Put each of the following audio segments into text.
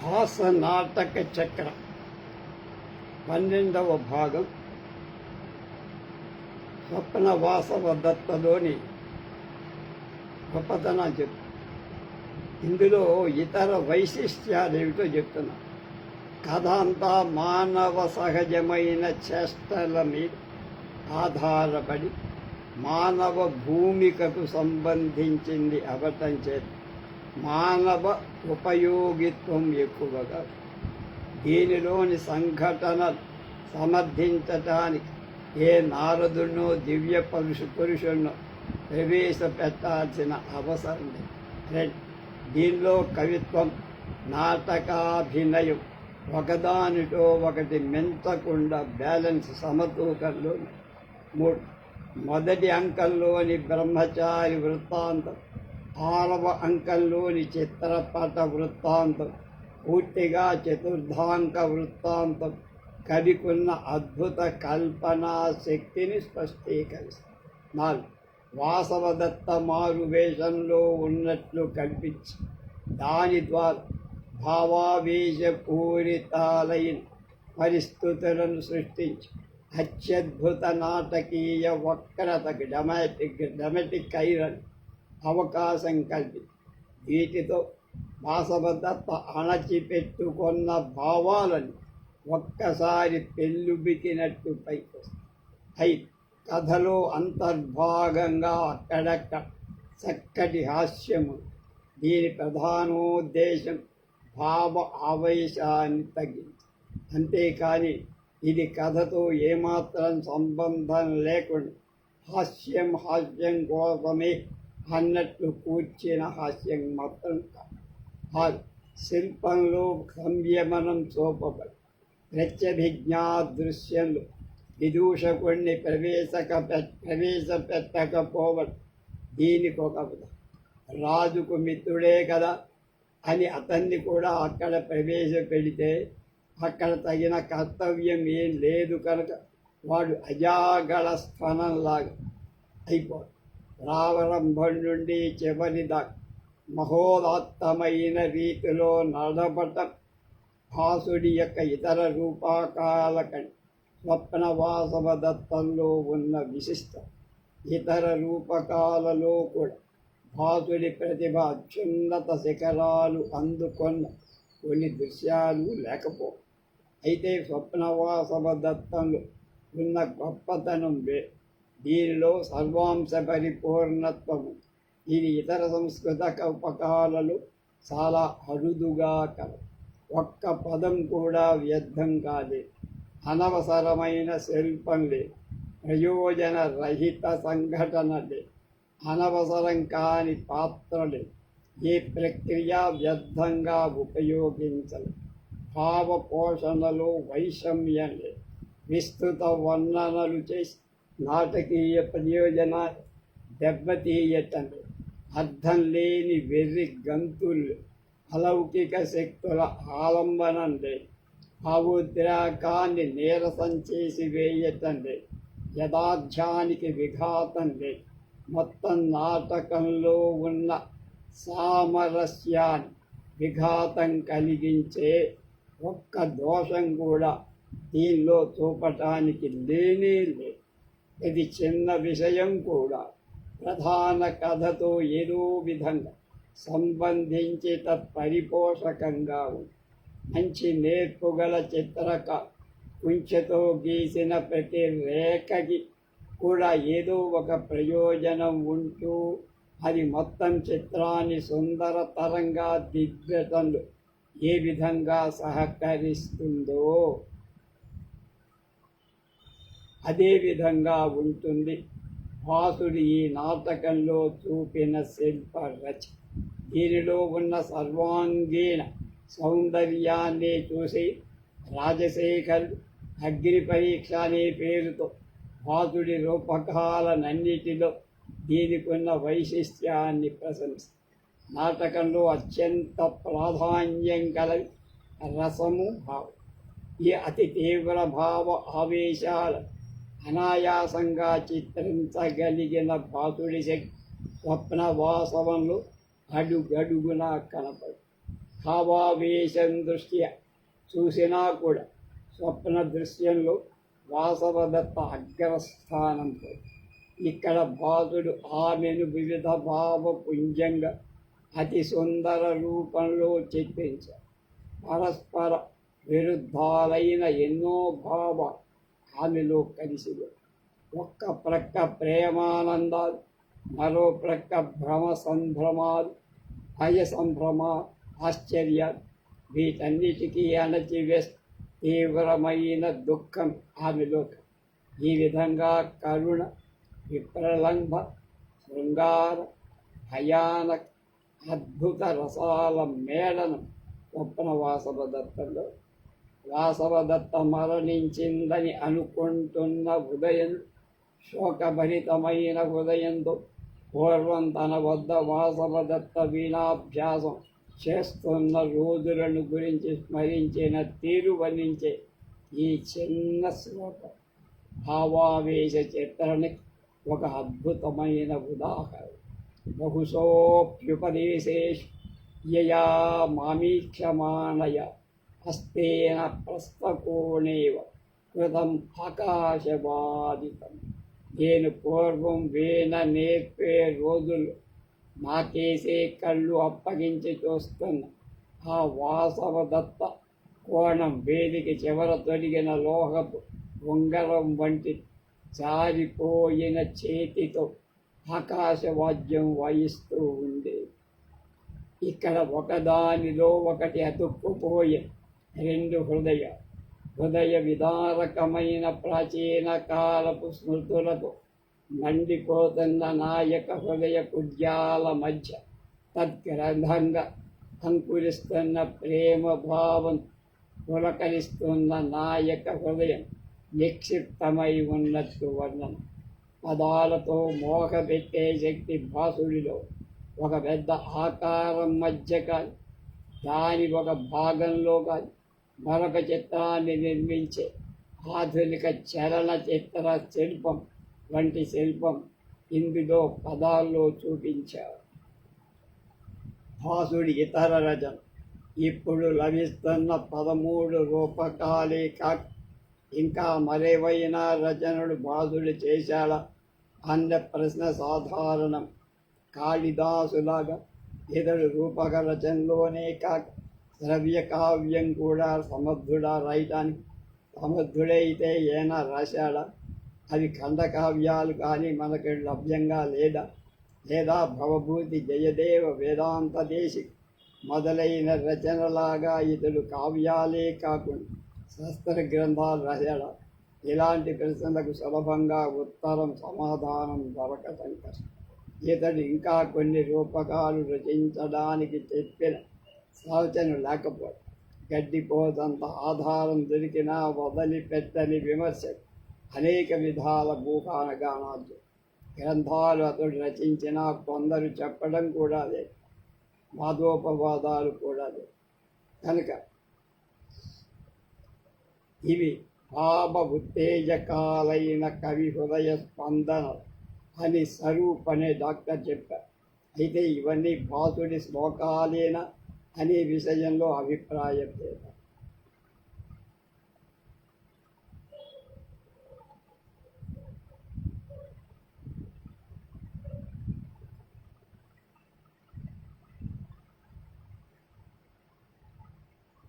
హాస నాటక చక్ర 12వ భాగం స్వప్న వాసవ దత్తలోని గొప్పతనం చెప్తాను. ఇందులో ఇతర వైశిష్ట్యాలు ఏమిటో చెప్తున్నా. కథ అంతా మానవ సహజమైన చేష్టల మీద ఆధారపడి మానవ భూమికకు సంబంధించింది అవటం చేత మానవ ఉపయోగిత్వం ఎక్కువగా దీనిలోని సంఘటనలు సమర్థించటానికి ఏ నారదునో దివ్య పురుషుడినో ప్రవేశపెట్టాల్సిన అవసరం లేదు. దీనిలో కవిత్వం, నాటకాభినయం ఒకదానితో ఒకటి మెంచకుండా బ్యాలెన్స్ సమతూకంలో. మొదటి అంకంలోని బ్రహ్మచారి వృత్తాంతం, 6వ అంకంలోని చిత్రపట వృత్తాంతం, పూర్తిగా చతుర్థాంక వృత్తాంతం కవికున్న అద్భుత కల్పనా శక్తిని స్పష్టీకరిస్తుంది. 4. వాసవదత్త మారు వేషంలో ఉన్నట్లు కల్పించి దాని ద్వారా భావావేశపూరితాలైన పరిస్థితులను సృష్టించి అత్యద్భుత నాటకీయ వక్రతకు డ్రమాటిక్ ఐరన్ అవకాశం కల్పించి వీటితో వాసవదత్త అణచిపెట్టుకున్న భావాలను ఒక్కసారి పెళ్ళుబికినట్టు పైకి వస్తాయి. కథలో అంతర్భాగంగా అక్కడక్కడ చక్కటి హాస్యము. దీని ప్రధానోద్దేశం భావ ఆవేశాన్ని తగ్గించి, అంతేకాని ఇది కథతో ఏమాత్రం సంబంధం లేకుండా హాస్యం కోసమే అన్నట్లు కూర్చిన హాస్యం మాత్రం కాదు. శిల్పంలో సంయమనం చూపబడి ప్రత్యభిజ్ఞా దృశ్యంలో విదూషకుణ్ణి ప్రవేశపెట్టకపోవడం దీనికి ఒక రాజుకు మిత్రుడే కదా అని అతన్ని కూడా అక్కడ ప్రవేశపెడితే అక్కడ తగిన కర్తవ్యం ఏం లేదు కనుక వాడు అజాగళ స్థానంలాగా అయిపోడు. ప్రారంభం నుండి చివరి దాకా మహోదాత్తమైన రీతిలో నడపటం భాసుడి యొక్క ఇతర రూపకాల కంటే స్వప్న వాసవ దత్తంలో ఉన్న విశిష్టం. ఇతర రూపకాలలో కూడా భాసుడి ప్రతిభ అత్యున్నత శిఖరాలు అందుకున్న కొన్ని దృశ్యాలు లేకపోవు. అయితే స్వప్న వాసవ దత్తంలో ఉన్న గొప్పతనం దీనిలో సర్వాంశ పరిపూర్ణత్వము. ఇది ఇతర సంస్కృత కల్పకాలలో చాలా అరుదుగా కలదు. ఒక్క పదం కూడా వ్యర్థం కాలేదు. అనవసరమైన శిల్పం లేదు, ప్రయోజన రహిత సంఘటన లేదు, అనవసరం కాని పాత్ర లేదు, ఏ ప్రక్రియ వ్యర్థంగా ఉపయోగించలేదు. భావ పోషణలో వైషమ్యం లేదు. విస్తృత వర్ణనలు చేసి నాటకీయ ప్రయోజనాలు దెబ్బతీయటం లేదు. అర్థం లేని వెర్రి గంతులు, అలౌకిక శక్తుల ఆలంబనం లేదు. భావోద్రేకాన్ని నీరసం చేసి వేయటం లేదు. యథార్థానికి విఘాతం లేదు. మొత్తం నాటకంలో ఉన్న సామరస్యాన్ని విఘాతం కలిగించే ఒక్క దోషం కూడా దీనిలో చూపటానికి లేనే లేదు. ఇది చిన్న విషయం కూడా ప్రధాన కథతో ఏదో విధంగా సంబంధించి తత్పరిపోషకంగా ఉంది. మంచి నేర్పుగల చిత్రక కుంచెతో గీసిన ప్రతి రేఖకి కూడా ఏదో ఒక ప్రయోజనం ఉంటూ అది మొత్తం చిత్రాన్ని సుందరతరంగా దిద్దటంలో ఏ విధంగా సహకరిస్తుందో అదే విధంగా ఉంటుంది భాసుడు ఈ నాటకంలో చూపిన శిల్ప రచన. దీనిలో ఉన్న సర్వాంగీణ సౌందర్యాన్ని చూసి రాజశేఖర్ అగ్ని పరీక్ష అనే పేరుతో భాసుడి రూపకాలనన్నిటిలో దీనికున్న వైశిష్ట్యాన్ని ప్రశంసిస్తారు. నాటకంలో అత్యంత ప్రాధాన్యం కలవి రసము, భావం. ఈ అతి తీవ్ర భావ ఆవేశాల అనాయాసంగా చిత్రించగలిగిన భాసుడి శక్తి స్వప్న వాసవంలో అడుగడుగునా కనపడు. భావావేశం దృష్ట్యా చూసినా కూడా స్వప్న దృశ్యంలో వాసవదత్త అగ్రస్థానంతో ఇక్కడ భాసుడు ఆమెను వివిధ భావపుంజంగా అతి సుందర రూపంలో చిత్రించారు. పరస్పర విరుద్ధాలైన ఎన్నో భావాలు ఆమెలో కలిసిలో ఒక్క ప్రక్క ప్రేమానందాలు, మరో ప్రక్క భ్రమ సంభ్రమాలు, భయ సంభ్రమాలు, ఆశ్చర్యాలు, వీటన్నిటికీ అణచివేస్తూ తీవ్రమైన దుఃఖం ఆమెలో. ఈ విధంగా కరుణ, విప్రలంబ, శృంగార, భయానక, అద్భుత రసాల మేళనం స్వప్న వాసవదత్తంలో. వాసవదత్త మరణించిందని అనుకుంటున్న ఉదయం, శోకభరితమైన ఉదయంతో పూర్వం తన వద్ద వాసవదత్త వీణాభ్యాసం చేస్తున్న రోజులను గురించి స్మరించిన తీరు వర్ణించే ఈ చిన్న శ్లోకం భావావేశ చిత్రానికి ఒక అద్భుతమైన ఉదాహరణ. బహుశోప్యుపదేశేషు యయా మామీక్షమాణయ హస్తేన ప్రస్థకోణేవ కృతం ఆకాశవాదితం. నేను పూర్వం వీణ నేర్పే రోజులు నాకేసే కళ్ళు అప్పగించి చూస్తున్న ఆ వాసవదత్త కోణం వేదిక చివర తొడిగిన లోహపు ఉంగరం వంటి జారిపోయిన చేతితో ఆకాశవాద్యం వాయిస్తూ ఉండేది. ఇక్కడ ఒకదానిలో ఒకటి అతుక్కుపోయే రెండు హృదయ విదారకమైన ప్రాచీన కాలపు స్మృతులతో మండిపోతున్న నాయక హృదయ కుడ్యాల మధ్య తద్గ్రంథంగా అంకురిస్తున్న ప్రేమ భావం పులకరిస్తున్న నాయక హృదయం నిక్షిప్తమై ఉన్నట్టు వర్ణన. పదాలతో మోహపెట్టే శక్తి భాసుడిలో ఒక పెద్ద ఆకారం మధ్య కానీ, దాని ఒక భాగంలో కానీ మరొక చిత్రాన్ని నిర్మించే ఆధునిక చలనచిత్ర శిల్పం వంటి శిల్పం ఇందులో పదాల్లో చూపించారు. భాసుడి ఇతర రచన ఇప్పుడు లభిస్తున్న 13 రూపకాలే కాక ఇంకా మరేవైనా రచనలు భాసుడు చేశాడా అన్న ప్రశ్న సాధారణం. కాళిదాసులాగా ఇతడు రూపక రచనలోనే కాక శ్రవ్య కావ్యం కూడా సమర్థుడా రాయటానికి. సమర్థుడైతే ఏనా రాశాడా? అవి ఖండకావ్యాలు కానీ మనకు లభ్యంగా లేదా భవభూతి, జయదేవ, వేదాంత దేశి మొదలైన రచనలాగా ఇతడు కావ్యాలే కాకుండా శాస్త్ర గ్రంథాలు రాశాడా? ఇలాంటి ప్రశ్నలకు సులభంగా సమాధానం దొరకటం కష్టం. ఇతడు ఇంకా కొన్ని రూపకాలు రచించడానికి చెప్పిన సూచన లేకపోతే గడ్డిపోతంత ఆధారం దొరికినా వదిలిపెట్టని విమర్శలు, అనేక విధాల భూకానగానాలు గ్రంథాలు అతడు రచించినా కొందరు చెప్పడం కూడా లేదు, వాదోపవాదాలు కూడా లేదు. కనుక ఇవి భావ ఉత్తేజకాలైన కవి హృదయ స్పందన అని స్వరూప్ అనే డాక్టర్ చెప్పారు. అయితే ఇవన్నీ భాసుడి శ్లోకాలేనా అనే విషయంలో అభిప్రాయం లేదు.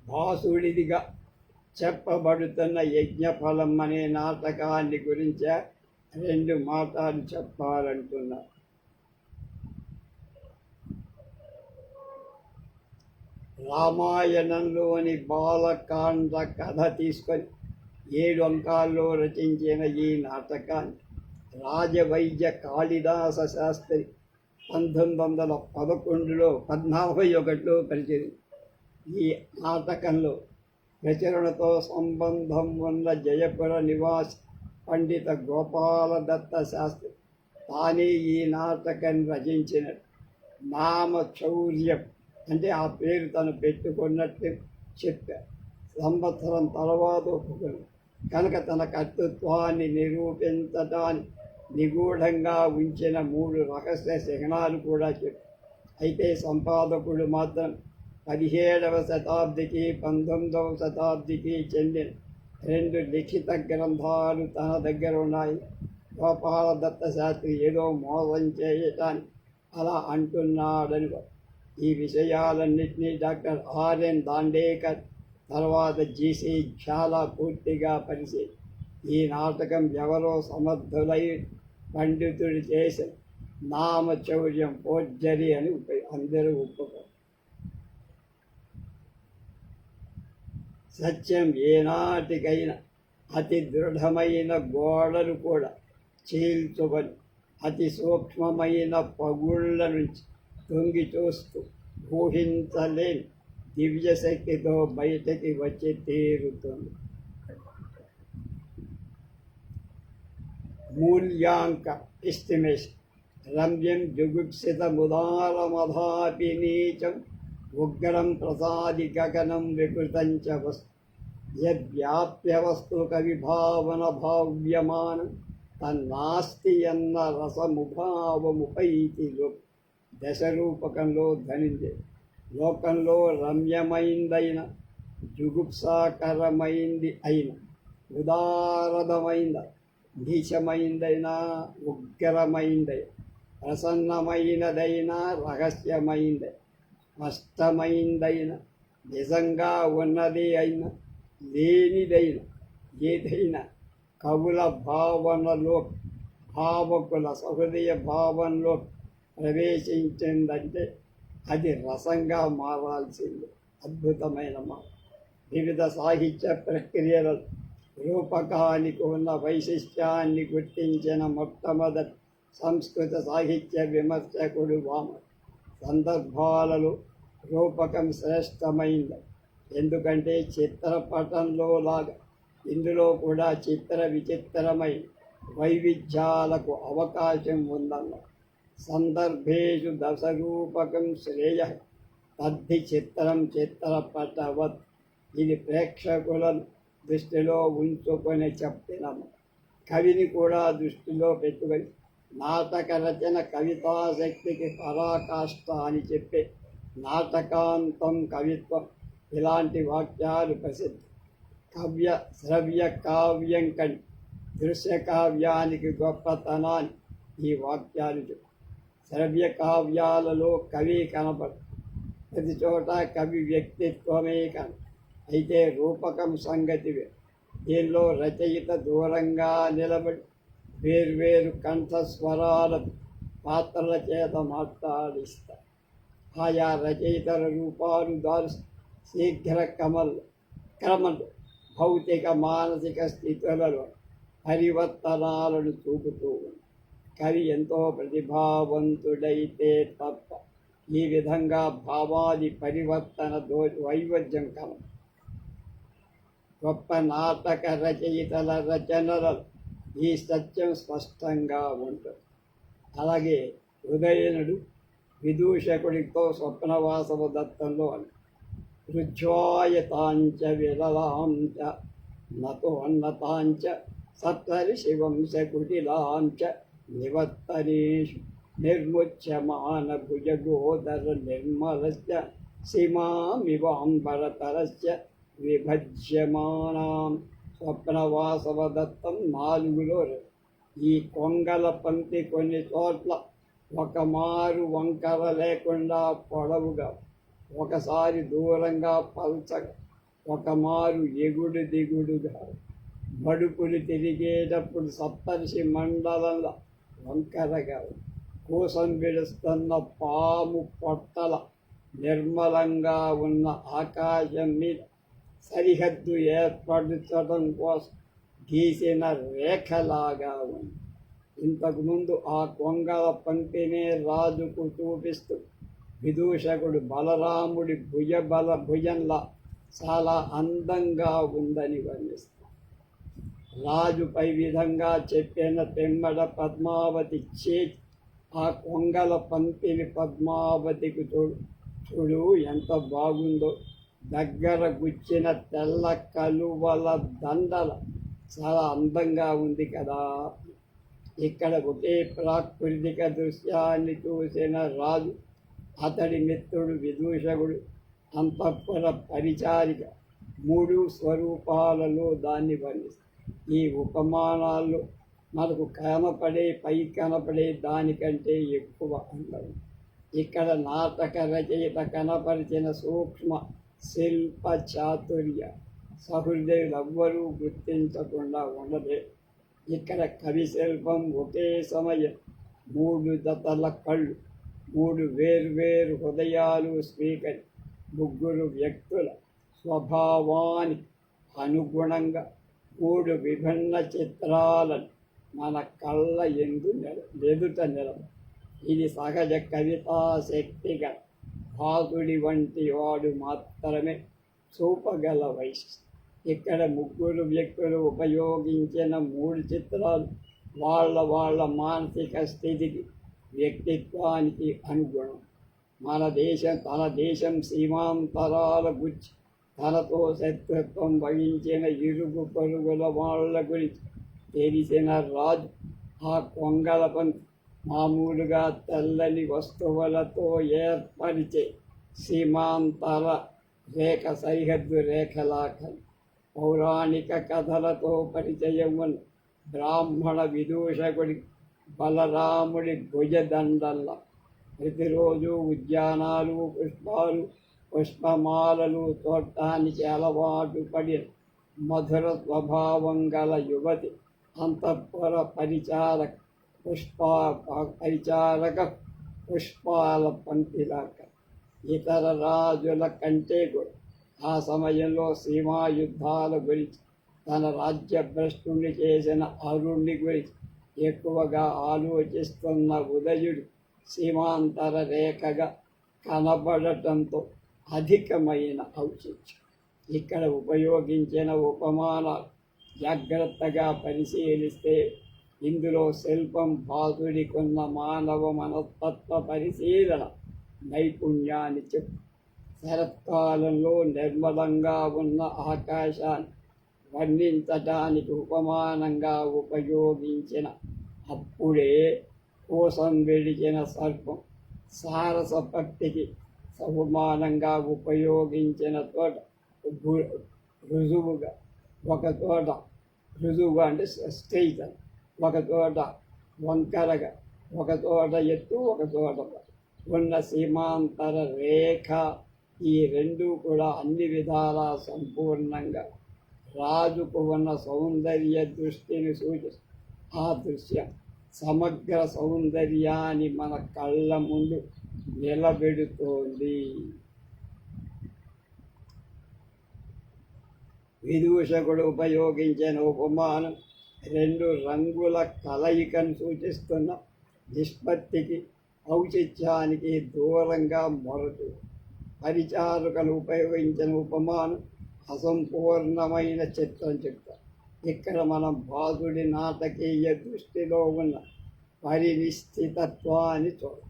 భాసుడిదిగా చెప్పబడుతున్న యజ్ఞఫలం అనే నాటకాన్ని గురించి 2 మాటలు చెప్పాలంటున్నారు. రామాయణంలోని బాలకాండ కథ తీసుకొని 7 అంకాల్లో రచించిన ఈ నాటకాన్ని రాజవైద్య కాళిదాస శాస్త్రి 1911లో 41లో పరిచయం. ఈ నాటకంలో ప్రచురణతో సంబంధం ఉన్న జయపుర నివాసి పండిత గోపాలదత్త శాస్త్రి తానే ఈ నాటకం రచించినట్టు, నామచౌర్యం అంటే ఆ పేరు తను పెట్టుకున్నట్టు చెప్పారు. సంవత్సరం తర్వాత ఒప్పుకున్నాడు. కనుక తన కర్తృత్వాన్ని నిరూపించటానికి నిగూఢంగా ఉంచిన 3 రహస్య చిహ్నాలు కూడా చెప్పారు. అయితే సంపాదకుడు మాత్రం 17వ శతాబ్దికి 19వ శతాబ్దికి చెందిన 2 లిఖిత గ్రంథాలు తన దగ్గర ఉన్నాయి. గోపాలదత్త శాస్త్రి ఏదో మోసం చేయటానికి అలా అంటున్నాడని. ఈ విషయాలన్నింటినీ డాక్టర్ ఆర్ఎన్ దాండేకర్ తర్వాత జీసీ చాలా పూర్తిగా పరిశీలి. ఈ నాటకం ఎవరో సమర్థులై పండితుడు చేసిన నామచౌర్యం, ఫోర్జరీ అని అందరూ ఒప్పుకోరు. సత్యం ఏనాటికైనా అతి దృఢమైన గోడలు కూడా చీల్చుకొని అతి సూక్ష్మమైన పగుళ్ళ నుంచి తొంగి చూస్తూ ఊహించలేని దివ్యశక్తితో బయటకి వచ్చి తీరుతుంది. మూల్యాంక ఎస్టిమేషన్ రమ్యం జుగుప్సితముదారమధాపి నీచం ఉగ్రం ప్రసాది గగనం వికృతం చ వస్తు యద్వ్యాప్య వస్తు కవిభావన భావ్యమానం తన్నాస్తి అన్న రసముభావముపైతి దశరూపకంలో ధనించే లోకంలో రమ్యమైందైన జుగుప్సాకరమైంది అయిన ఉదారదమైన నీచమైందైన ఉగ్రమైందైన ప్రసన్నమైనదైన రహస్యమైంది స్పష్టమైందైన నిజంగా ఉన్నది అయిన లేనిదైన ఏదైనా కవుల భావనలో భావకుల సహృదయ భావనలో ప్రవేశించిందంటే అది రసంగా మారాల్సింది. అద్భుతమైన మాట. వివిధ సాహిత్య ప్రక్రియలలో రూపకానికి ఉన్న వైశిష్ట్యాన్ని గుర్తించిన మొట్టమొదటి సంస్కృత సాహిత్య విమర్శకుడు వామన. సందర్భాలలో రూపకం శ్రేష్టమైంది. ఎందుకంటే చిత్రపటంలో లాగా ఇందులో కూడా చిత్ర విచిత్రమై వైవిధ్యాలకు అవకాశం ఉందన్న. సందర్భేషు దశరూపకం శ్రేయ తద్ధి చిత్రం చిత్రపటవత్. ఇది ప్రేక్షకులను దృష్టిలో ఉంచుకొని చెప్పినము. కవిని కూడా దృష్టిలో పెట్టుకొని నాటక రచన కవితాశక్తికి పరాకాష్ఠ అని చెప్పే నాటకాంతం కవిత్వం. ఇలాంటి వాక్యాలు ప్రసిద్ధి. శ్రవ్య కావ్యం కంటే దృశ్య కావ్యానికి గొప్పతనాన్ని ఈ వాక్యాలు చెప్పు. శ్రవ్య కావ్యాలలో కవి కనపడు. ప్రతి చోట కవి వ్యక్తిత్వమే కను. అయితే రూపకం సంగతి దీనిలో రచయిత దూరంగా నిలబడి వేర్వేరు కంఠస్వరాలకు పాత్రల చేత మాట్లాడిస్తారు. ఆయా రచయితల రూపాలు దారు శీఘ్ర క్రమంలో భౌతిక మానసిక స్థితులలో పరివర్తనాలను చూపుతూ ఉంది. కవి ఎంతో ప్రతిభావంతుడైతే తప్ప ఈ విధంగా భావాది పరివర్తన వైవిధ్యం కలదు. గొప్ప నాటక రచయితల రచనలలో ఈ సత్యం స్పష్టంగా ఉంటుంది. అలాగే ఉదయనుడు విదూషకుడితో స్వప్నవాసవ దత్తంలో రుజ్వాయతాంచ విరలాంచ నతోన్నతాంచ సప్తరి శివంశ కుటిలాంచ నివర్తనేషు నిర్ముచ్యమాన భుజగోదర నిర్మలస్య సీమామివాంబరతరస్య విభజ్యమానాం. స్వప్నవాసవ దత్తం 4లో ఈ కొంగల పంక్తి కొన్ని చోట్ల ఒకమారు వంకర లేకుండా పొడవుగా, ఒకసారి దూరంగా పల్చగా, ఒకమారు ఎగుడు దిగుడుగా, మడుపులు తిరిగేటప్పుడు సప్తర్షి మండలంలో వంకరగా, కోసం విడుస్తున్న పాము పొట్టల నిర్మలంగా ఉన్న ఆకాశం మీద సరిహద్దు ఏర్పరచడం కోసం గీసిన రేఖలాగా ఉంది. ఇంతకుముందు ఆ కొంగల పంక్తినే రాజుకు చూపిస్తూ విదూషకుడు బలరాముడి భుజంలా చాలా అందంగా ఉందని వర్ణిస్తాడు. రాజుపై విధంగా చెప్పిన తెమ్మడ పద్మావతి చేతి ఆ కొంగల పంక్తిని పద్మావతికి చూడు ఎంత బాగుందో. దగ్గర గుచ్చిన తెల్ల కలువల దండల చాలా అందంగా ఉంది కదా. ఇక్కడ ఒకే ప్రాకృతిక దృశ్యాన్ని చూసిన రాజు, అతడి మిత్రుడు విదూషకుడు అంతఃపుర పరిచారిక మూడు స్వరూపాలలో దాన్ని వర్ణిస్తారు. ఈ ఉపమానాల్లో మనకు పై కనపడే దానికంటే ఎక్కువ అందం. ఇక్కడ నాటక రచయిత కనపరిచిన సూక్ష్మ శిల్ప చాతుర్య సహృదయులెవ్వరూ గుర్తించకుండా ఉండలే. ఇక్కడ కవి శిల్పం ఒకే సమయం మూడు జతల కళ్ళు, మూడు వేర్వేరు హృదయాలు స్వీకరి ముగ్గురు వ్యక్తుల స్వభావానికి అనుగుణంగా మూడు విభిన్న చిత్రాలను మన కళ్ళ ఎదుట నిలబ. ఇది సహజ కవితా శక్తిగా భాసుడి వంటి వాడు మాత్రమే చూపగల వైశిష్టం. ఇక్కడ ముగ్గురు వ్యక్తులు ఉపయోగించిన మూడు చిత్రాలు వాళ్ళ మానసిక స్థితికి, వ్యక్తిత్వానికి అనుగుణం. తన దేశం సీమాంతరాల గురించి, తనతో శత్రుత్వం వహించిన ఇరుగు పొరుగుల వాళ్ళ గురించి తెలిసిన రాజు ఆ కొంగల పంతి మామూలుగా తెల్లని వస్తువులతో ఏర్పరిచే సీమాంతర రేఖ సరిహద్దు రేఖలాఖలు, పౌరాణిక కథలతో పరిచయం ఉన్న బ్రాహ్మణ విదూషకుడి బలరాముడి భుజదండల్లా ప్రతిరోజు ఉద్యానాలు, పుష్పాలు, పుష్పమాలలు చూడటానికి అలవాటు పడిన మధుర స్వభావం గల యువతి అంతఃపుర పరిచారక పుష్పాల పంక్తిలాగా. ఇతర రాజుల కంటే కూడా ఆ సమయంలో సీమా యుద్ధాల గురించి, తన రాజ్యభ్రష్టుని చేసిన అరుణ్ణి గురించి ఎక్కువగా ఆలోచిస్తున్న ఉదయుడు సీమాంతర రేఖగా కనబడటంతో అధికమైన ఔచిత్యం. ఇక్కడ ఉపయోగించిన ఉపమానాలు జాగ్రత్తగా పరిశీలిస్తే ఇందులో శిల్పం భాసుడికున్న మానవ మనస్తత్వ పరిశీలన నైపుణ్యాన్ని చెప్పు. శరత్కాలంలో నిర్మలంగా ఉన్న ఆకాశాన్ని వర్ణించటానికి ఉపమానంగా ఉపయోగించిన అప్పుడే కోసం వెడిచిన సర్పం సారస భక్తికి సమానంగా ఉపయోగించిన చోట రుజువుగా, ఒక చోట రుజువుగా అంటే స్ట్రైట్, ఒక చోట వంకరగా, ఒక చోట ఎత్తు, ఒక చోట ఉన్న సీమాంతర రేఖ, ఈ రెండు కూడా అన్ని విధాలా సంపూర్ణంగా రాజుకు ఉన్న సౌందర్య దృష్టిని సూచిస్తుంది. ఆ దృశ్యం సమగ్ర సౌందర్యాన్ని మన కళ్ళ ముందు నిలబెడుతోంది. విదూషకుడు ఉపయోగించిన ఉపమానం రెండు రంగుల కలయికను సూచిస్తున్న నిష్పత్తికి, ఔచిత్యానికి దూరంగా మొరటు. పరిచారకులు ఉపయోగించిన ఉపమానం అసంపూర్ణమైన చిత్రం చెప్తారు. ఇక్కడ మనం భాసుడి నాటకీయ దృష్టిలో ఉన్న పరినిశ్చితత్వాన్ని చూడాలి.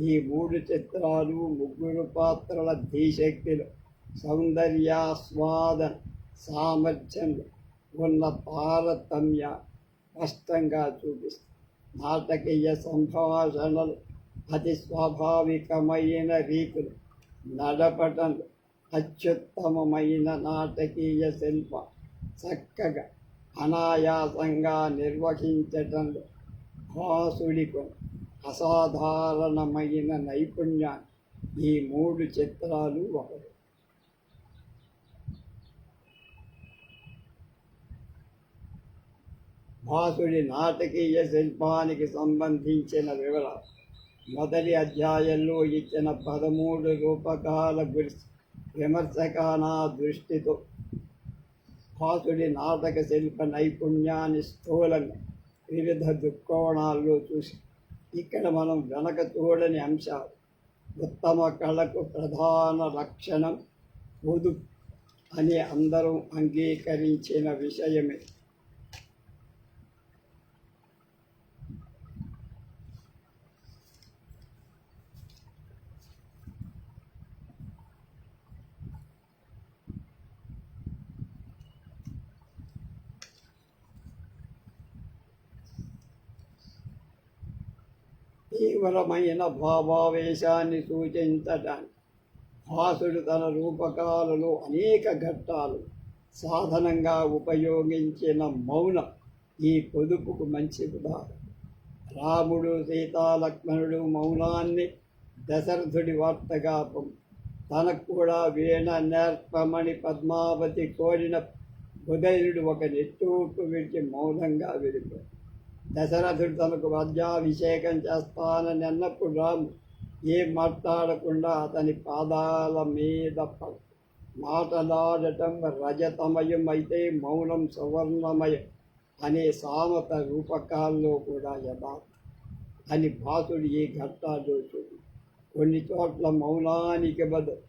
ఈ మూడు చిత్రాలు ముగ్గురు పాత్రల ధీశక్తిలో, సౌందర్యాస్వాదన సామర్థ్యంలో ఉన్న తారతమ్య స్పష్టంగా చూపిస్తుంది. నాటకీయ సంభాషణలు అతి స్వాభావికమైన రీతులు నడపటంలో, అత్యుత్తమమైన నాటకీయ శిల్ప చక్కగా అనాయాసంగా నిర్వహించటంలో భాసుడికి అసాధారణమైన నైపుణ్యాన్ని ఈ మూడు చిత్రాలు ఒకటి. భాసుడి నాటకీయ శిల్పానికి సంబంధించిన వివరాలు మొదటి అధ్యాయంలో ఇచ్చిన 13 రూపకాల గురించి విమర్శకానా దృష్టితో భాసుడి నాటక శిల్ప నైపుణ్యాన్ని స్థూలంగా వివిధ దృక్కోణాల్లో చూసి, ఇక్కడ మనం వెనక చూడని అంశాలు. ఉత్తమ కళకు ప్రధాన లక్షణం పొదుపు అని అందరూ అంగీకరించిన విషయమే. తీవ్రమైన భావావేశాన్ని సూచించడానికి భాసుడు తన రూపకాలలో అనేక ఘట్టాలు సాధనంగా ఉపయోగించిన మౌనం ఈ పొదుపుకు మంచి ఉదాహరణ. రాముడు సీతాలక్ష్మణుడు మౌనాన్ని దశరథుడి వార్తగా తనకు కూడా వీణ నేర్పమని పద్మావతి కోరిన ఉదయుడు ఒక నిట్టూర్పు విడిచి మౌనంగా వెళ్ళిపోయాడు. దశరథుడు తనకు రాజ్యాభిషేకం చేస్తానని అన్నప్పుడు రాము ఏం మాట్లాడకుండా అతని పాదాల మీద మాటలాడటం రజతమయం అయితే మౌనం సువర్ణమయం అనే సామెత రూపకాల్లో కూడా యథార్థం అని భాసుడు ఈ ఘట్టాల్లో చూడు. కొన్ని చోట్ల మౌనానికి బదులు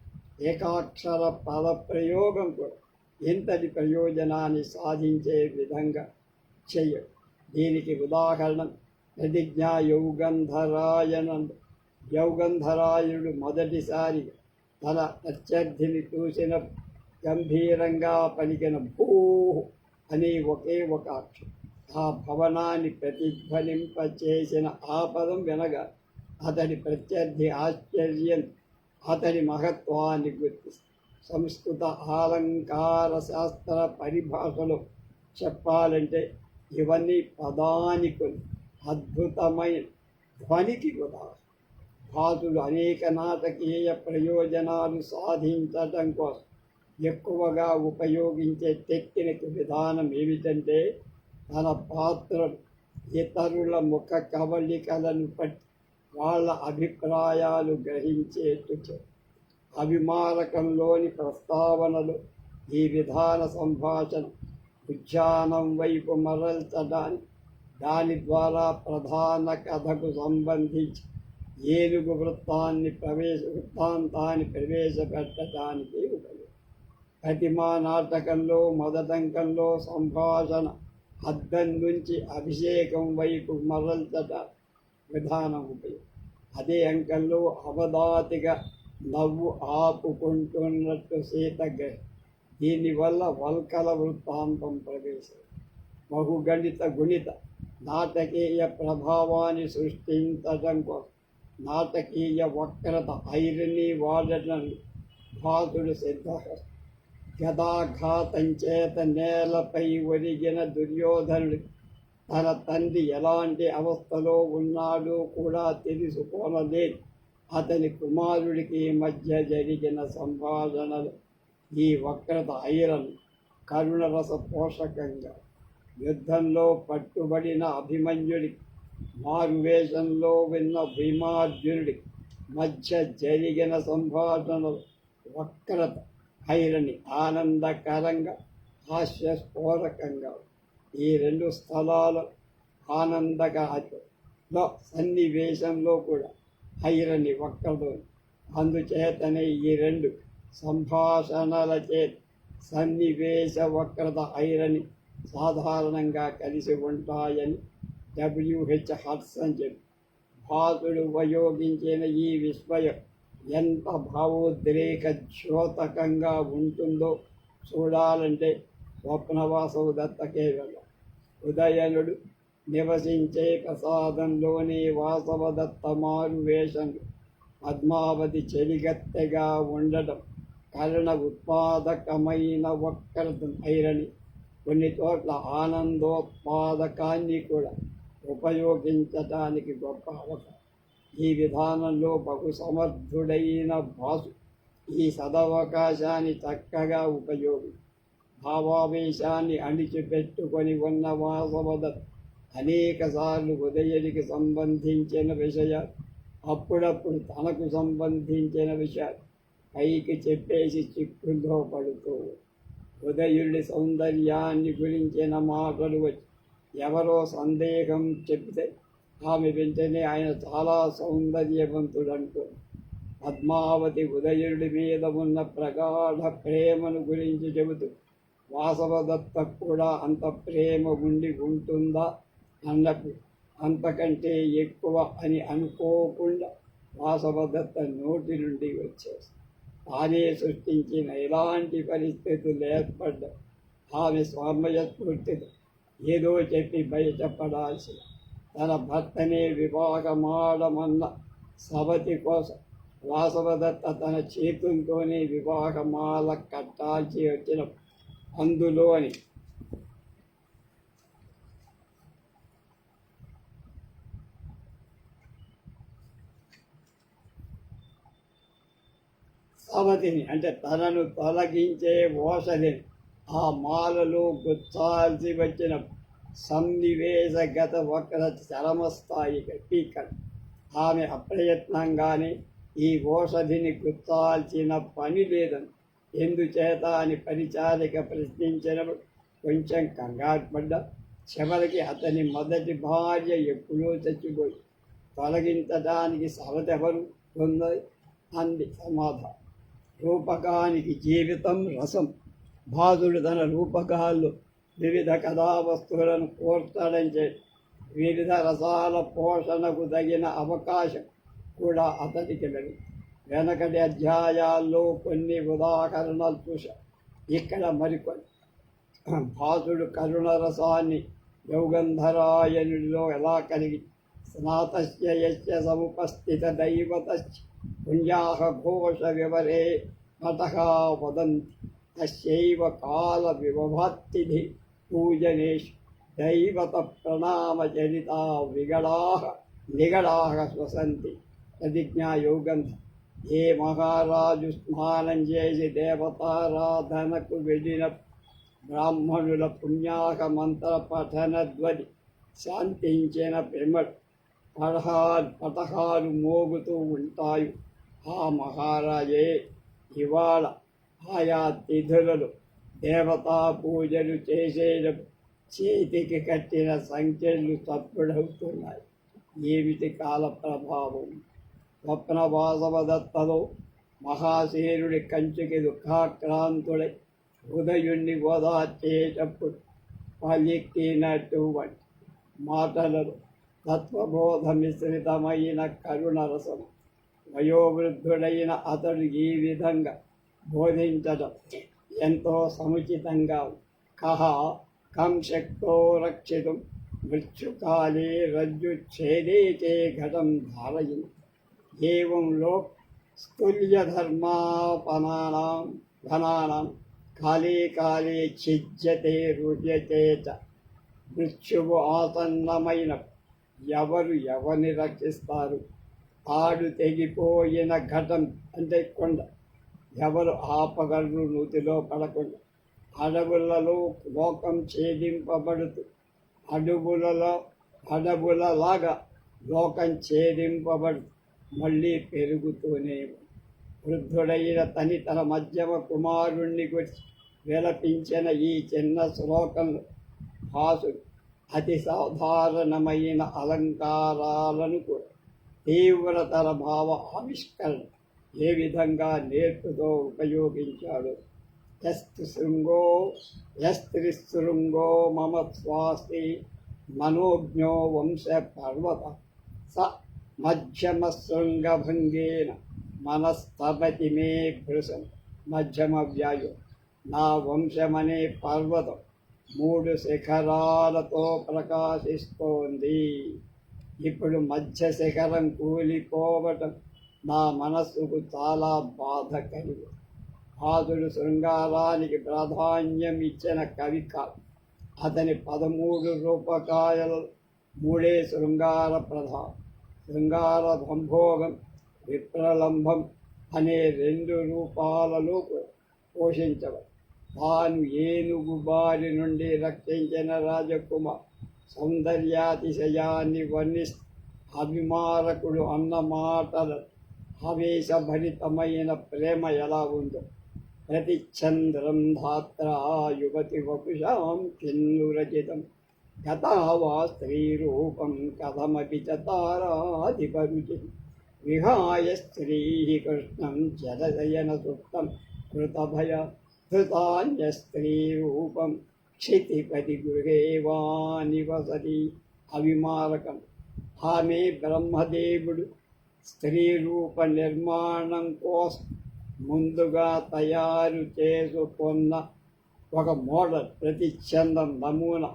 ఏకాక్షర పద ప్రయోగం కూడా ఎంతటి ప్రయోజనాన్ని సాధించే విధంగా చెయ్యడు. దీనికి ఉదాహరణ ప్రతిజ్ఞా యౌగంధరాయుడు మొదటిసారి తన ప్రత్యర్థిని చూసిన గంభీరంగా పలికిన భూ అనే ఒకే ఒక అక్షరం ఆ భవనాన్ని ప్రతిధ్వనింపచేసిన ఆ పదం వినగా అతడి ప్రత్యర్థి ఆశ్చర్యం అతడి మహత్వాన్ని గుర్తిస్తుంది. సంస్కృత అలంకార శాస్త్ర పరిభాషలో చెప్పాలంటే ఇవన్నీ పదానికి అద్భుతమైన ధ్వనికి ఉదాహరణ. భాసుడు అనేక నాటకీయ ప్రయోజనాలు సాధించటం కోసం ఎక్కువగా ఉపయోగించే టెక్నిక్ విధానం ఏమిటంటే తన పాత్రలు ఇతరుల ముఖ కవళికలను బట్టి వాళ్ళ అభిప్రాయాలు గ్రహించేట్టు అభిమానకంలోని ప్రస్తావనలు ఈ విధాన సంభాషణ ఉద్యానం వైపు మరల్చడానికి దాని ద్వారా ప్రధాన కథకు సంబంధించి ఏనుగు వృత్తాంతాన్ని ప్రవేశపెట్టడానికి ఉపయోగం. ప్రతిమా నాటకంలో మొదటంకంలో సంభాషణ అద్దం నుంచి అభిషేకం వైపు మరల్చట విధానం ఉపయోగం. అదే అంకంలో అవధాతిగా నవ్వు ఆపుకుంటున్నట్టు సీతగా దీనివల్ల వల్కల వృత్తాంతం ప్రవేశం. బహుగణిత గుణిత నాటకీయ ప్రభావాన్ని సృష్టించడం కోసం నాటకీయ వక్రత ఐరనీ వాడటం భాసుడు సిద్ధహస్తం. గదాఘాతం చేత నేలపై ఒరిగిన దుర్యోధనుడు తన తండ్రి ఎలాంటి అవస్థలో ఉన్నాడో కూడా తెలుసుకోనలేదు. అతని కుమారుడికి మధ్య జరిగిన సంభాషణలు ఈ వక్రత ఐరన్ కరుణరస పోషకంగా యుద్ధంలో పట్టుబడిన అభిమన్యుడికి మారువేషంలో విన్న భీమార్జునుడి మధ్య జరిగిన సంభాషణలు వక్రత ఐరని ఆనందకరంగా హాస్యస్ఫోరకంగా ఈ రెండు స్థలాల ఆనందకరలో సన్నివేశంలో కూడా ఐరని వక్రత. అందుచేతనే ఈ రెండు సంభాషణల చేత సన్నివేశ వక్రత ఐరని సాధారణంగా కలిసి ఉంటాయని W.H. హడ్సన్ చెప్పి భాసుడు ఉపయోగించిన ఈ విస్మయం ఎంత భావోద్రేక ద్యోతకంగా ఉంటుందో చూడాలంటే స్వప్నవాసవ దత్తకే వెళ్ళాలి. ఉదయనుడు నివసించే ప్రసాదంలోని వాసవదత్త మారు వేషంలో పద్మావతి చెలిగత్తెగా ఉండటం కరణ ఉత్పాదకమైన వక్రత ఐరని కొన్ని చోట్ల ఆనందోత్పాదకాన్ని కూడా ఉపయోగించటానికి గొప్ప అవకాశం. ఈ విధానంలో బహు సమర్థుడైన భాసు ఈ సదవకాశాన్ని చక్కగా ఉపయోగించి భావావేశాన్ని అణిచిపెట్టుకొని ఉన్న వాసవదత్త అనేకసార్లు ఉదయుడికి సంబంధించిన విషయాలు అప్పుడప్పుడు తనకు సంబంధించిన విషయాలు పైకి చెప్పేసి చిక్కుల్లో పడుతూ ఉదయుడి సౌందర్యాన్ని గురించిన మాటలు వచ్చి ఎవరో సందేహం చెప్తే ఆమె వెంటనే ఆయన చాలా సౌందర్యవంతుడంటూ పద్మావతి ఉదయుడి మీద ఉన్న ప్రగాఢ ప్రేమను గురించి చెబుతూ వాసవదత్త కూడా అంత ప్రేమ ఉండి ఉంటుందా అన్నప్పుడు అంతకంటే ఎక్కువ అని అనుకోకుండా వాసవదత్త నోటి నుండి వచ్చేసి తానే సృష్టించిన ఎలాంటి పరిస్థితులు ఏర్పడ్డా ఆమె స్వామయస్ఫూర్తితో ఏదో చెప్పి బయటపడాల్సిన తన భర్తనే వివాహమాడమన్న సవతి కోసం వాసవదత్త తన చేతులతోనే వివాహమాల కట్టాల్చి వచ్చిన అందులోని సవతిని అంటే తనను తొలగించే ఓషధిని ఆ మాలలో గుచ్చాల్సి వచ్చిన సన్నివేశగత వక్ర చరమస్థాయి పీకలు. ఆమె అప్రయత్నంగానే ఈ ఓషధిని గుచ్చాల్సిన పని లేదని ఎందుచేత అని పరిచారిక ప్రశ్నించినప్పుడు కొంచెం కంగారు పడ్డా. చివరికి అతని మొదటి భార్య ఎప్పుడో చచ్చిపోయి తొలగించడానికి సవతెవరు ఉంది అంది సమాధానం. రూపకానికి జీవితం రసం. భాసుడు తన రూపకాల్లో వివిధ కథావస్తువులను కోర్చడంచే వివిధ రసాల పోషణకు తగిన అవకాశం కూడా అతడికి లభించింది. వెనకటి అధ్యాయాల్లో కొన్ని ఉదాహరణలు చూశాం, ఇక్కడ మరికొన్ని. భాసుడు కరుణ రసాన్ని యౌగంధరాయనుడిలో ఎలా కలిగి స్నాతస్య యస్య సముపస్థిత దైవతస్య పుణ్యాహ ఘోష వివరే పటః వదంతి తస్యైవ కాల విభవాత్తిధి పూజనేషు దైవత ప్రణామచరితా నిగడాహ శ్వసంతి ప్రతిజ్ఞా యోగంధ. ఏ మహారాజు స్నానం చేసి దేవతారాధనకు వెళ్ళిన బ్రాహ్మణుల పుణ్యాహ మంత్ర పఠన ధ్వని శాంతించిన పిమ్మట పటహాలు మోగుతూ ఉంటాయి. ఆ మహారాజే ఇవాళ ఆయా తిథులలో దేవతా పూజలు చేసేటప్పుడు చేతికి కట్టిన సంఖ్యలు తప్పుడవుతున్నాయి. ఏమిటి కాల ప్రభావం? స్వప్న వాసవదత్తలో మహాశీరుడి కంచుకి దుఃఖాక్రాంతుడై ఉదయుణ్ణి ఓదార్చేటప్పుడు పలికినటువంటి మాటలలో తత్వబోధ మిశ్రితమైన కరుణరసం. వయోవృద్ధుడైన అతడు ఈ విధంగా బోధించడం ఎంతో సముచితంగా కం శక్తో రక్షితం మృత్యుకాలే రజ్జుచ్ఛేదే చే ఘటం ధారయన్. ఏవంలో స్థూల్యధర్మాపనానాం కాలే కాలే ఛిద్యతే రుహ్యతే చ. మృత్యువు ఆసన్నమైన ఎవరిని రక్షిస్తారు? ఆడు తెగిపోయిన ఘటం అంటే కొండ ఎవరు ఆపగలరు? నూతిలో పడకుండా అడవులలో లోకం ఛేదింపబడుతూ అడవులలాగా లోకం ఛేదింపబడుతూ మళ్ళీ పెరుగుతూనే. వృద్ధుడైన తన మధ్యమ కుమారుణ్ణి గురించి విలపించిన ఈ చిన్న శ్లోకంలో భాసుడు అతి సాధారణమైన అలంకారాలను కూడా తీవ్రతర భావ ఆవిష్కరణ ఏ విధంగా నేర్పుతో ఉపయోగించాడు. యస్త్రిశృంగో మమ స్వాస్తి మనోజ్ఞో వంశ పర్వత స మధ్యమశృంగభంగేన మనస్తపతి మే భృశం. మధ్యమ వ్యాయు నా వంశమనే పర్వతం 3 శిఖరాలతో ప్రకాశిస్తోంది. ఇప్పుడు మధ్య శిఖరం కూలిపోవటం నా మనస్సుకు చాలా బాధ కలిగి. భాసుడు శృంగారానికి ప్రాధాన్యం ఇచ్చిన కవి కాదు. అతని 13 రూపకాయలు 3 శృంగార ప్రధానం. శృంగార సంభోగం విప్రలంభం అనే 2 రూపాలలో పోషించవచ్చు. తాను ఏనుగు బారి నుండి రక్షించిన రాజకుమార్ సౌందర్యాతిశయాన్ని వర్ణిస్తూ అభిమారకుడు అన్న మాటల ఆవేశభరితమైన ప్రేమ ఎలా ఉందో. ప్రతిచంద్రం ధాత్రా యువతి వపుషాం కిన్ను రచితం గతా వా స్త్రీరూపం కథమపి చ తారాధిపరుచి విహాయ స్త్రీ కృష్ణం జలశయన సుప్తం కృతభయ ధృతాన్య స్త్రీరూపం క్షితిపతి గృహే వా నివసతి. అవిమారకం. ఆమె బ్రహ్మదేవుడు స్త్రీ రూప నిర్మాణం కోసం ముందుగా తయారు చేసుకున్న ఒక మోడల్, ప్రతిచందం, నమూనా.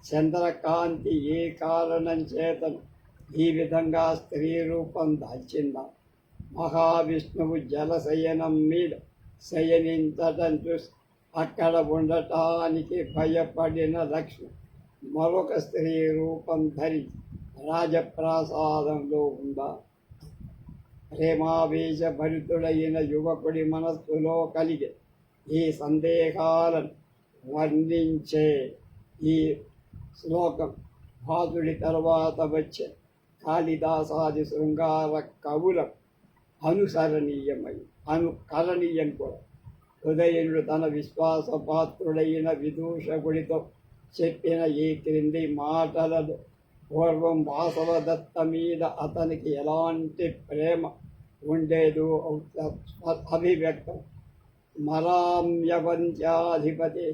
చంద్రకాంతి ఏ కారణం చేతను ఈ విధంగా స్త్రీ రూపం దాల్చిందా? మహావిష్ణువు జలశయనం మీద శయనించటం చూసి అక్కడ ఉండటానికి భయపడిన లక్ష్మి మరొక స్త్రీ రూపం ధరించి రాజప్రాసాదంలో ఉందా. ప్రేమావేశభరితుడైన యువకుడి మనస్సులో కలిగే ఈ సందేహాలను వర్ణించే ఈ శ్లోకం భాసుడి తర్వాత వచ్చే కాళిదాసాది శృంగార కవుల అనుకరణీయం కూడా. ఉదయుడు తన విశ్వాసపాత్రుడైన విదూషకుడితో చెప్పిన ఈ క్రింది మాటలలో పూర్వం వాసవదత్త మీద అతనికి ఎలాంటి ప్రేమ ఉండేదో అభివ్యక్తం. మరామ్యవంత్యాధిపతి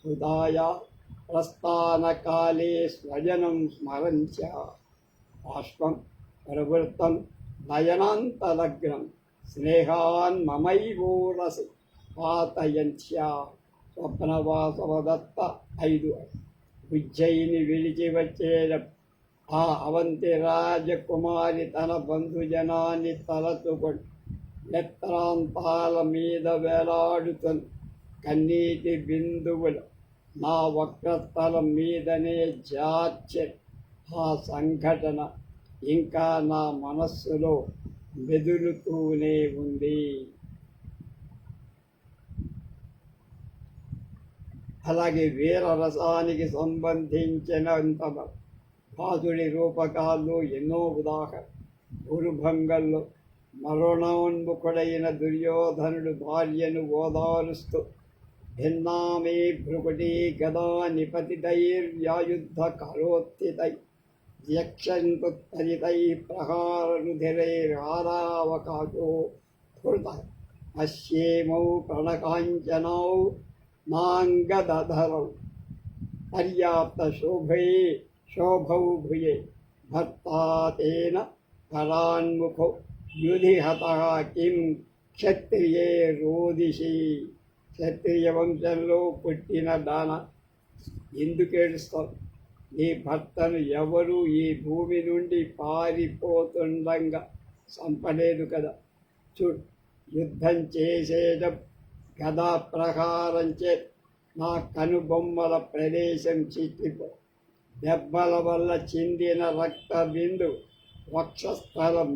సుధాయ ప్రస్థానకాలే స్వజనం స్మరంచ బాష్పం ప్రవృత్తం నయనాంతలగ్నం స్నేహాన్ మమైవోరసి పాతయంత్యా. స్వప్నవాసవదత్త 5. ఉజ్జయిని విడిచి వచ్చేటప్పుడు ఆ అవంతి రాజకుమారి తన బంధుజనాన్ని తలచుకొని నేత్రాంతాల మీద వేలాడుతున్న కన్నీటి బిందువులు నా వక్షస్థలం మీదనే జార్చే ఆ సంఘటన ఇంకా నా మనస్సులో మెదులుతూనే ఉంది. అలాగే వీరరసానికి సంబంధించినంత భాసుడి రూపకాల్లో ఎన్నో ఉదాహరణ. గురుభంగంలో మరణోన్ముఖుడైన దుర్యోధనుడు భార్యను ఓదారుస్తూ భిన్నామే భృకుటీ గదా నిపతితైర్వ్యాయుద్ధ కరోత్థితై యక్షంతు తరితై ప్రహారరుధిరైరారావకాశో ధృత అశ్యేమౌ ప్రణకాంచనౌ నాంగదధరౌ పర్యాప్త శోభౌ భుజే భర్తా తేన పరాన్ముఖో యుధి హతః కిం క్షత్రియే రోదిషి. క్షత్రియ వంశంలో పుట్టిన దాన ఎందుకు ఏడుస్తావు? నీ భర్తను ఎవరు ఈ భూమి నుండి పారిపోతుండగా చంపలేదు కదా. చూడు, యుద్ధం చేసేటప్పుడు గదా ప్రహారం చే నా కనుబొమ్మల ప్రదేశం చిక్కిపో, దెబ్బల వల్ల చిందిన రక్త బిందు వక్షస్థలం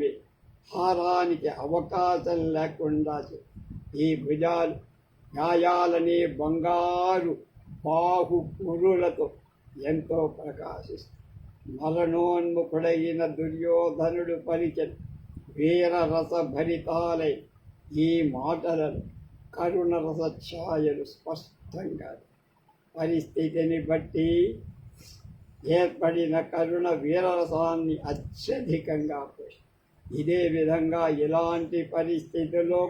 హారానికి అవకాశం లేకుండా ఈ భుజాలు గాయాలని బంగారు బాహు పురులతో ఎంతో ప్రకాశిస్తుంది. మరణోన్ముఖుడైన దుర్యోధనుడు పలికిన వీరరస భరితాలై ఈ మాటలను కరుణరస ఛాయలు స్పష్టంగా పరిస్థితిని బట్టి ఏర్పడిన కరుణ వీరరసాన్ని అత్యధికంగా పోషి. ఇదే విధంగా ఇలాంటి పరిస్థితుల్లో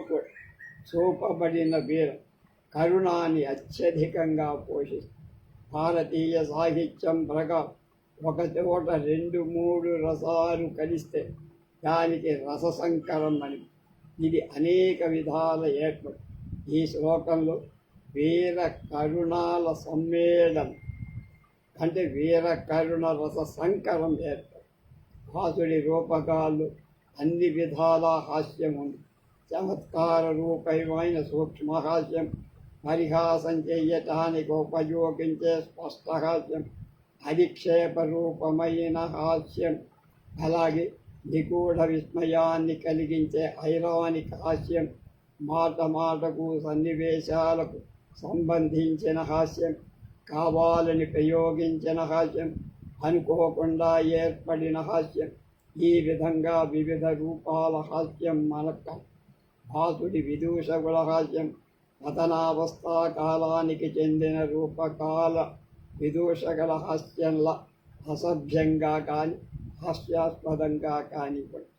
చూపబడిన వీర కరుణాన్ని అత్యధికంగా పోషిస్తుంది. భారతీయ సాహిత్యం ప్రకారం ఒక చోట 2-3 రసాలు కలిస్తే దానికి రససంకరం అని. ఇది అనేక విధాల ఏర్పడు. ఈ శ్లోకంలో వీర కరుణాల సమ్మేళనం అంటే వీర కరుణ రస సంకరం ఏర్పడు. భాసుడి రూపకాలు అన్ని విధాల హాస్యం ఉంది. చమత్కార రూపమైన సూక్ష్మహాస్యం, పరిహాసం చేయటానికి ఉపయోగించే స్పష్టహాస్యం, అధిక్షేప రూపమైన హాస్యం, అలాగే నిగూఢ విస్మయాన్ని కలిగించే ఐరానిక్ హాస్యం, మాట మాటకు సన్నివేశాలకు సంబంధించిన హాస్యం, కావాలని ప్రయోగించిన హాస్యం, అనుకోకుండా ఏర్పడిన హాస్యం. ఈ విధంగా వివిధ రూపాల హాస్యం మనకు. భాసుడి విదూషకుల హాస్యం పతనావస్థా కాలానికి చెందిన రూపకాల విదూషకుల హాస్యంలా అసభ్యంగా కానీ హాస్యాస్పదంగా కానివ్వండి.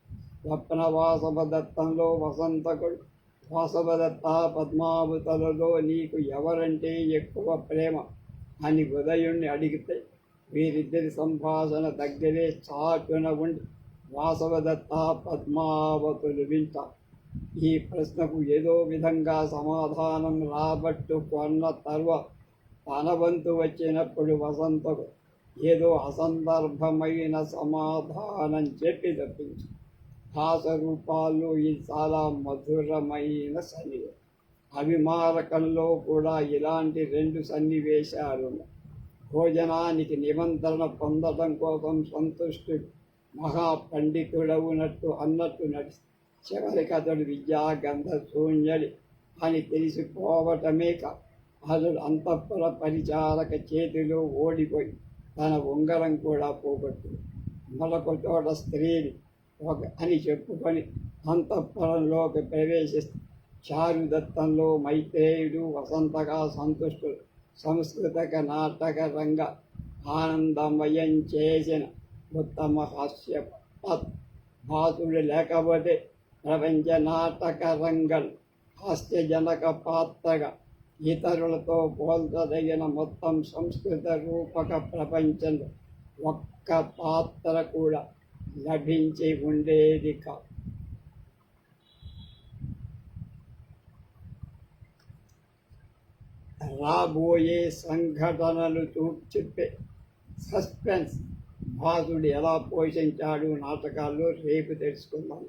స్వప్న వాసవదత్తంలో వసంతకుడు వాసవదత్త పద్మావతులలో నీకు ఎవరంటే ఎక్కువ ప్రేమ అని ఉదయుణ్ణి అడిగితే వీరిద్దరి సంభాషణ దగ్గరే చాటున ఉండి వాసవదత్త పద్మావతులు వింటారు. ఈ ప్రశ్నకు ఏదో విధంగా సమాధానం రాబట్టుకున్న తర్వాత తన వంతు వచ్చినప్పుడు వసంతకు ఏదో అసందర్భమైన సమాధానం చెప్పి తప్పించు. భాష రూపాల్లో ఇది చాలా మధురమైన సన్నివేశం. అభిమారకంలో కూడా ఇలాంటి 2 సన్నివేశాలు ఉన్నాయి. భోజనానికి నిమంత్రణ పొందడం కోసం సంతుష్టుడు మహాపండితుడవునట్టు అన్నట్టు నడిచి చివరికి అతడు విద్యాగంధ శూన్యుడి అని తెలిసిపోవటమే కాదు, అతడు అంతఃపుర పరిచారక చేతిలో ఓడిపోయి తన ఉంగరం కూడా పోగొట్టు మరొక చోట స్త్రీని అని చెప్పుకొని అంతఃపురంలోకి ప్రవేశిస్తే చారుదత్తంలో మైత్రేయుడు వసంతగా సంతుష్టుడు సంస్కృతక నాటక రంగ ఆనందమయం చేసిన ఉత్తమ హాస్య భాసుడు లేకపోతే ప్రపంచ నాటక రంగం హాస్యజనక పాత్రగా ఇతరులతో పోల్చదగిన మొత్తం సంస్కృత రూపక ప్రపంచంలో ఒక్క పాత్ర కూడా లభించి ఉండేది కాదు. రాబోయే సంఘటనలు చెప్పే సస్పెన్స్ భాసుడు ఎలా పోషించాడు నాటకాల్లో రేపు తెలుసుకుందాం.